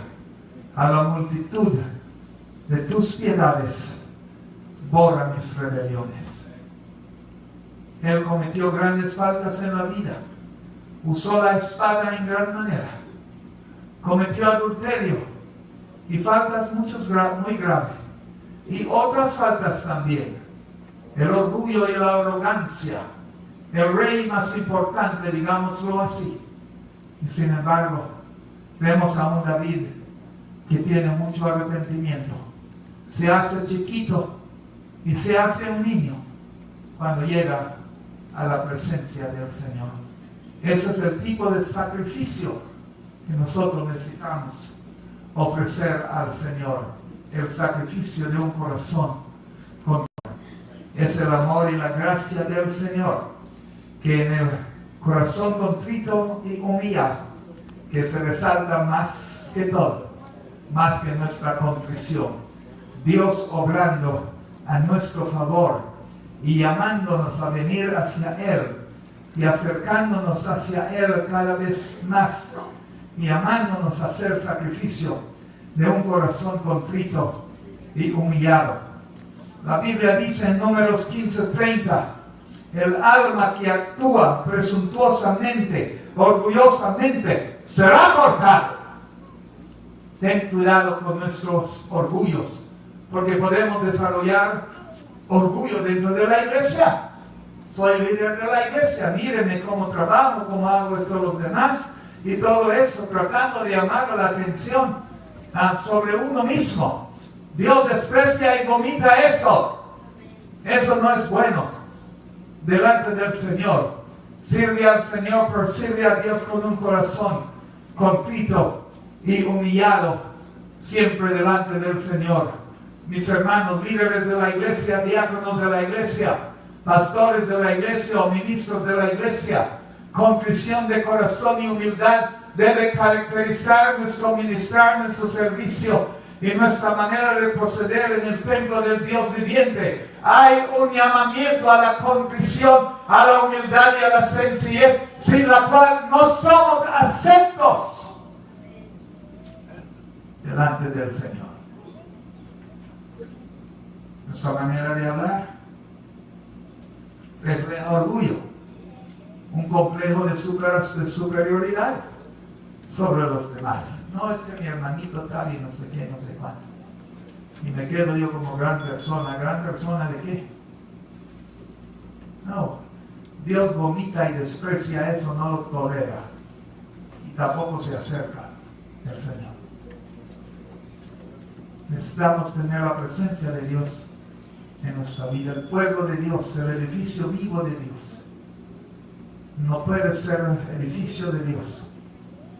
A la multitud de tus piedades, borra mis rebeliones. Él cometió grandes faltas en la vida. Usó la espada en gran manera. Cometió adulterio y faltas muy graves. Y otras faltas también. El orgullo y la arrogancia. El rey más importante, digámoslo así. Y sin embargo, vemos a un David que tiene mucho arrepentimiento. Se hace chiquito y se hace un niño cuando llega a la presencia del Señor. Ese es el tipo de sacrificio que nosotros necesitamos ofrecer al Señor. El sacrificio de un corazón contrito. Es el amor y la gracia del Señor que en el corazón contrito y humillado, que se resalta más que todo, más que nuestra contrición. Dios obrando a nuestro favor y llamándonos a venir hacia Él y acercándonos hacia Él cada vez más y llamándonos a hacer sacrificio de un corazón contrito y humillado. La Biblia dice en Números 15:30, el alma que actúa presuntuosamente, orgullosamente, será cortada. Ten cuidado con nuestros orgullos, porque podemos desarrollar orgullo dentro de la iglesia. Soy líder de la iglesia, míreme cómo trabajo, cómo hago esto a los demás, y todo eso tratando de llamar la atención sobre uno mismo. Dios desprecia y vomita eso. Eso no es bueno delante del Señor. Sirve al Señor, pero sirve a Dios con un corazón contrito y humillado, siempre delante del Señor. Mis hermanos, líderes de la iglesia, diáconos de la iglesia, pastores de la iglesia o ministros de la iglesia, contrición de corazón y humildad debe caracterizar nuestro ministrar, nuestro servicio y nuestra manera de proceder en el templo del Dios viviente. Hay un llamamiento a la contrición, a la humildad y a la sencillez, sin la cual no somos aceptos delante del Señor. Nuestra manera de hablar refleja orgullo, un complejo de superioridad sobre los demás. No, es que mi hermanito tal y no sé qué, no sé cuánto. Y me quedo yo como gran persona. ¿Gran persona de qué? No. Dios vomita y desprecia eso, no lo tolera. Y tampoco se acerca. del Señor. Necesitamos tener la presencia de Dios en nuestra vida. El pueblo de Dios, el edificio vivo de Dios, no puede ser edificio de Dios.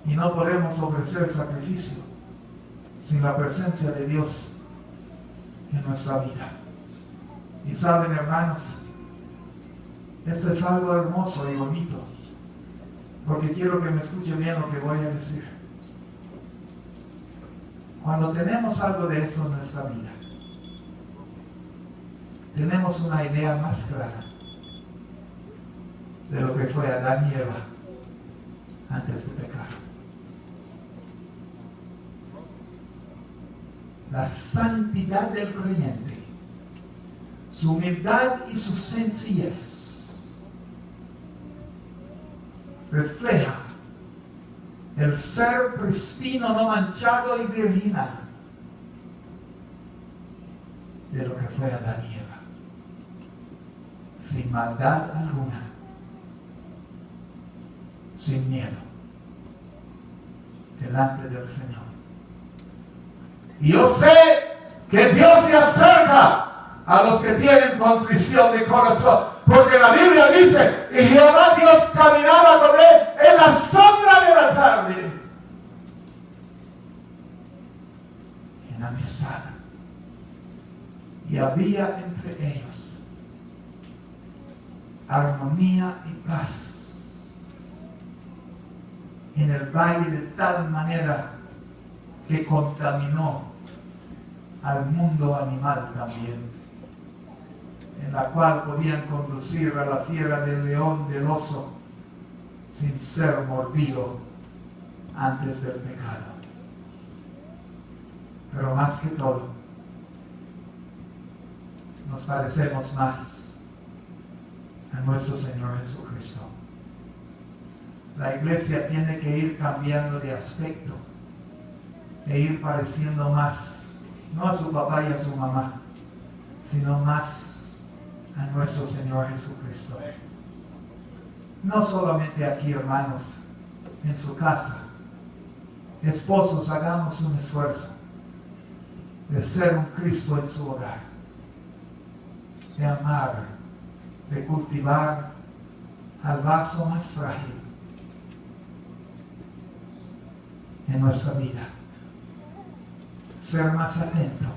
Y no podemos ofrecer sacrificio sin la presencia de Dios en nuestra vida. Y saben, hermanos, esto es algo hermoso y bonito, porque quiero que me escuchen bien lo que voy a decir. Cuando tenemos algo de eso en nuestra vida, tenemos una idea más clara de lo que fue Adán y Eva antes de pecar. La santidad del creyente, su humildad y su sencillez refleja el ser pristino, no manchado y virginal de lo que fue Adán y Eva, sin maldad alguna, sin miedo, delante del Señor. Y yo sé que Dios se acerca a los que tienen contrición de corazón, porque la Biblia dice, y Jehová Dios caminaba con él en la sombra de la tarde, en amistad, y había entre ellos armonía y paz en el valle, de tal manera que contaminó al mundo animal también, en la cual podían conducir a la fiera, del león, del oso, sin ser mordido antes del pecado. Pero más que todo, nos parecemos más a nuestro Señor Jesucristo. La iglesia tiene que ir cambiando de aspecto e ir pareciendo más, no a su papá y a su mamá, sino más a nuestro Señor Jesucristo. No solamente aquí, hermanos, en su casa. Esposos, hagamos un esfuerzo de ser un Cristo en su hogar, de amar, de cultivar al vaso más frágil en nuestra vida. Ser más atento.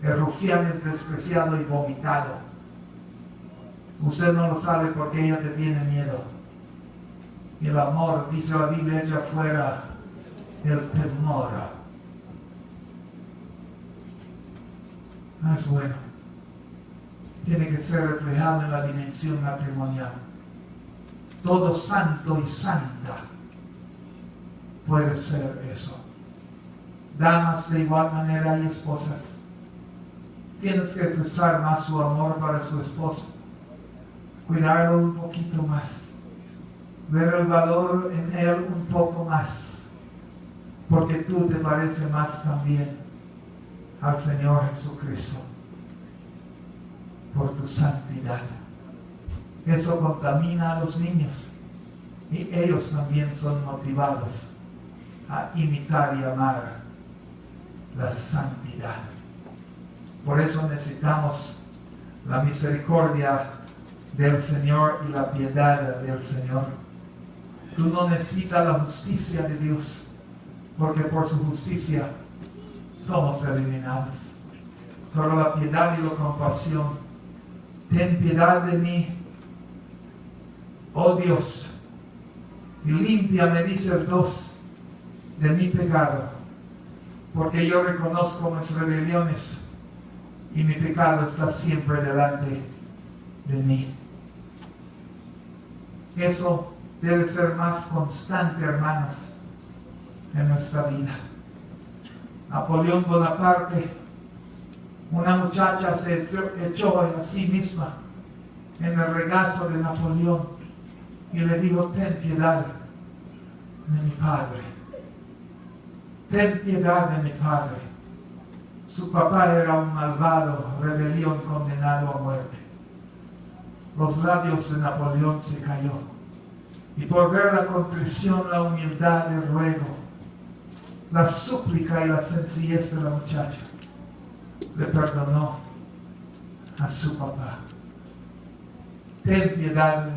El rufián es despreciado y vomitado. Usted no lo sabe porque ella te tiene miedo. Y el amor, dice la Biblia, echa fuera el temor. No es bueno. Tiene que ser reflejado en la dimensión matrimonial. Todo santo y santa puede ser eso. Damas, de igual manera, y esposas. Tienes que expresar más su amor para su esposo. Cuidarlo un poquito más. Ver el valor en él un poco más. Porque tú te pareces más también al Señor Jesucristo. Por tu santidad. Eso contamina a los niños. Y ellos también son motivados a imitar y amar la santidad. Por eso necesitamos la misericordia del Señor y la piedad del Señor. Tú no necesitas la justicia de Dios, porque por su justicia somos eliminados. Pero la piedad y la compasión, ten piedad de mí, oh Dios, y límpiame, dice el 2, de mi pecado, porque yo reconozco mis rebeliones y mi pecado está siempre delante de mí. Eso debe ser más constante, hermanos, en nuestra vida. Napoleón Bonaparte, una muchacha se echó a sí misma en el regazo de Napoleón y le dijo: ten piedad de mi padre, ten piedad de mi padre. Su papá era un malvado, rebelión, condenado a muerte. Los labios de Napoleón se cayó, y por ver la contrición, la humildad, el ruego la súplica y la sencillez de la muchacha. Le perdonó a su papá. Ten piedad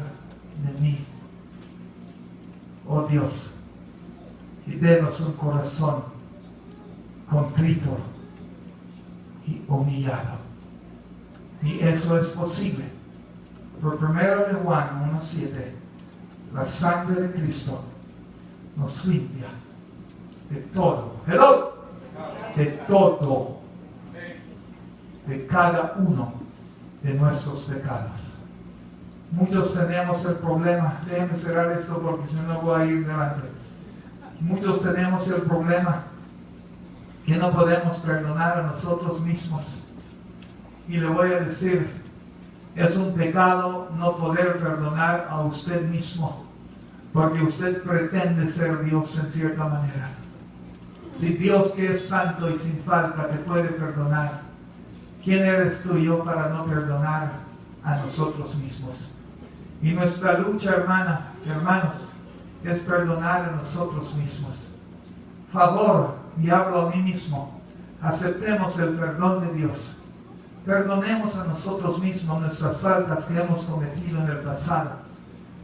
de mí, oh Dios, y denos un corazón contrito y humillado. Y eso es posible. Por 1 de Juan 1:7, la sangre de Cristo nos limpia de todo. Hello. De todo. De cada uno de nuestros pecados. Muchos tenemos el problema. Déjenme cerrar esto porque si no voy a ir delante. Muchos tenemos el problema que no podemos perdonar a nosotros mismos. Y le voy a decir, es un pecado no poder perdonar a usted mismo, porque usted pretende ser Dios en cierta manera. Si Dios, que es santo y sin falta, te puede perdonar, ¿quién eres tú y yo para no perdonar a nosotros mismos? Y nuestra lucha, hermanos, es perdonar a nosotros mismos. Favor, y hablo a mí mismo, aceptemos el perdón de Dios. Perdonemos a nosotros mismos nuestras faltas que hemos cometido en el pasado,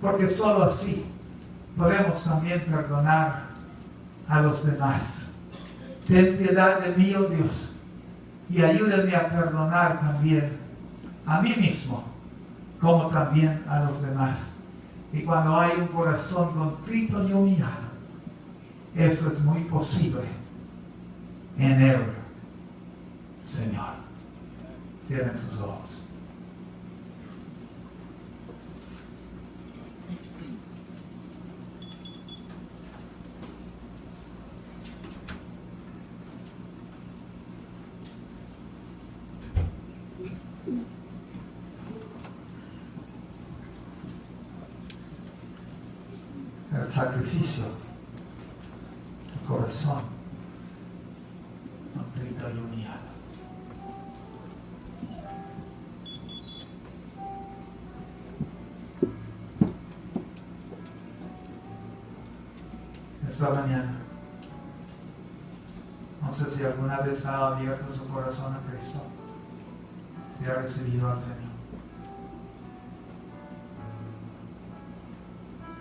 porque solo así podemos también perdonar a los demás. Ten piedad de mí, oh Dios, y ayúdame a perdonar también a mí mismo, como también a los demás. Y cuando hay un corazón contrito y humillado, eso es muy posible en Él, Señor. Cierren sus ojos. El sacrificio, el corazón contrito y humillado. Esta mañana, no sé si alguna vez ha abierto su corazón a Cristo, si ha recibido al Señor,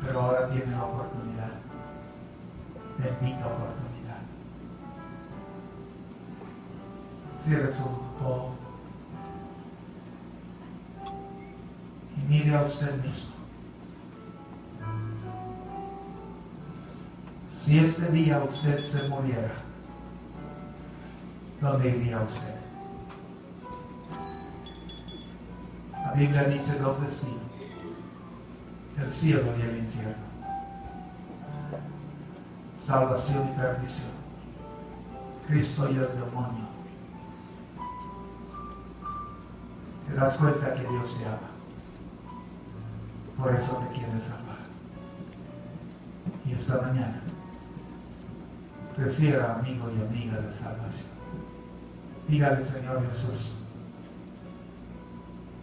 pero ahora tiene la oportunidad, bendita oportunidad. Cierre su ojo y mire a usted mismo. Si este día usted se muriera, ¿dónde iría usted? La Biblia dice dos destinos: el cielo y el infierno, salvación y perdición, Cristo y el demonio. Te das cuenta que Dios te ama, por eso te quiere salvar. Y esta mañana prefiera amigo y amiga de salvación. Dígale: Señor Jesús,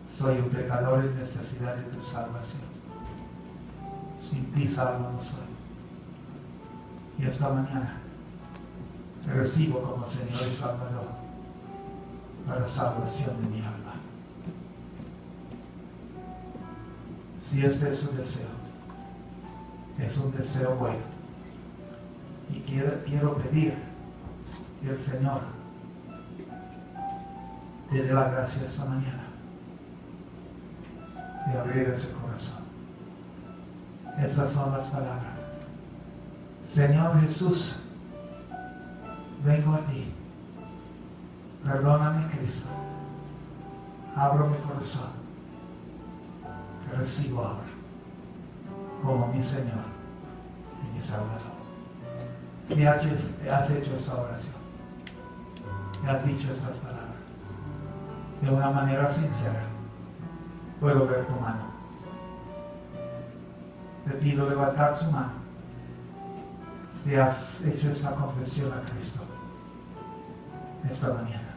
soy un pecador en necesidad de tu salvación. Sin ti salvo no soy. Y esta mañana te recibo como Señor y Salvador para la salvación de mi alma. Si este es su deseo, es un deseo bueno. Y quiero pedir que el Señor te dé la gracia esta mañana de abrir ese corazón. Estas son las palabras: Señor Jesús, vengo a ti. Perdóname, Cristo. Abro mi corazón. Te recibo ahora como mi Señor y mi Salvador. Si has hecho esa oración, y has dicho estas palabras de una manera sincera, puedo ver tu mano. Te pido levantar su mano si has hecho esta confesión a Cristo esta mañana.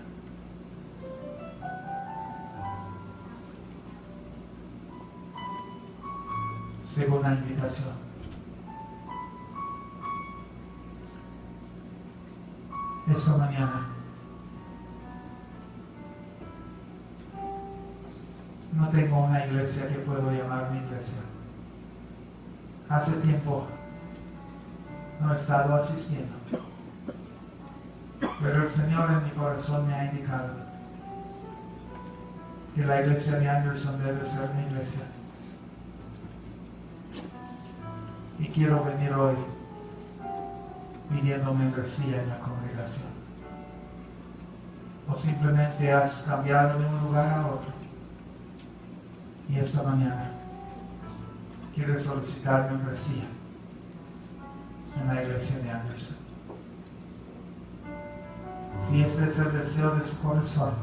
Segunda invitación: esta mañana no tengo una iglesia que puedo llamar mi iglesia. Hace tiempo no he estado asistiendo, pero el Señor en mi corazón me ha indicado que la iglesia de Anderson debe ser mi iglesia. Y quiero venir hoy pidiendo membresía en la congregación. O simplemente has cambiado de un lugar a otro y esta mañana quieres solicitar membresía en la iglesia de Anderson. Si este es el deseo de su corazón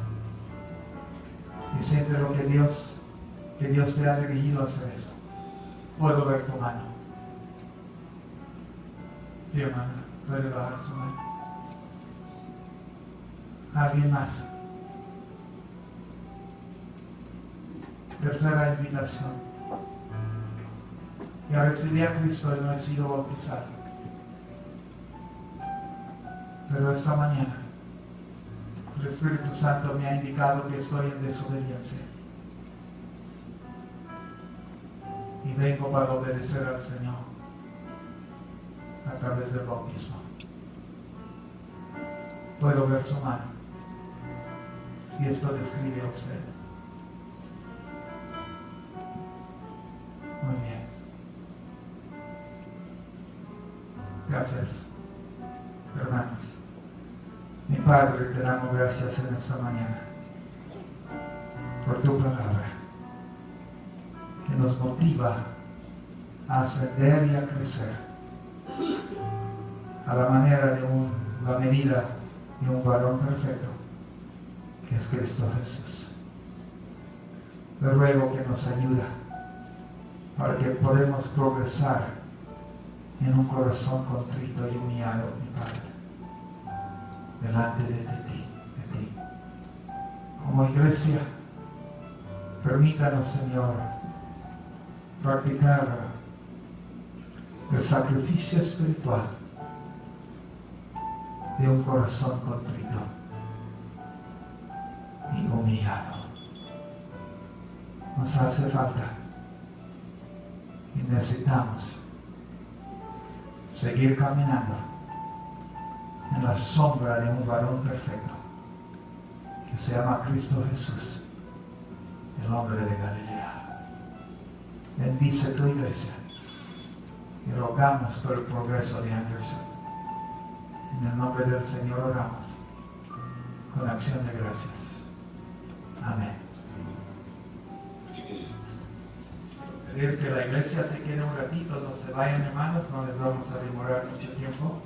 y siente lo que Dios te ha dirigido a hacer eso, puedo ver tu mano. Sí, hermana, puede bajar su mano. ¿Alguien más? Tercera invitación. Ya recibí a Cristo y no he sido bautizado. Pero esta mañana el Espíritu Santo me ha indicado que estoy en desobediencia. Y vengo para obedecer al Señor a través del bautismo. Puedo ver su mano. Si esto describe a usted. Muy bien. Gracias, hermanos. Mi Padre, te damos gracias en esta mañana por tu palabra que nos motiva a ascender y a crecer a la manera de la medida de un varón perfecto que es Cristo Jesús. Le ruego que nos ayude para que podamos progresar en un corazón contrito y humillado, mi Padre, delante de ti. Como iglesia, permítanos, Señor, practicar el sacrificio espiritual de un corazón contrito y humillado. Nos hace falta y necesitamos seguir caminando en la sombra de un varón perfecto que se llama Cristo Jesús, el hombre de Galilea. Bendice tu iglesia y rogamos por el progreso de Anderson. En el nombre del Señor oramos con acción de gracias. Amén. Pedir que la iglesia se quede un ratito, no se vayan, hermanos, no les vamos a demorar mucho tiempo.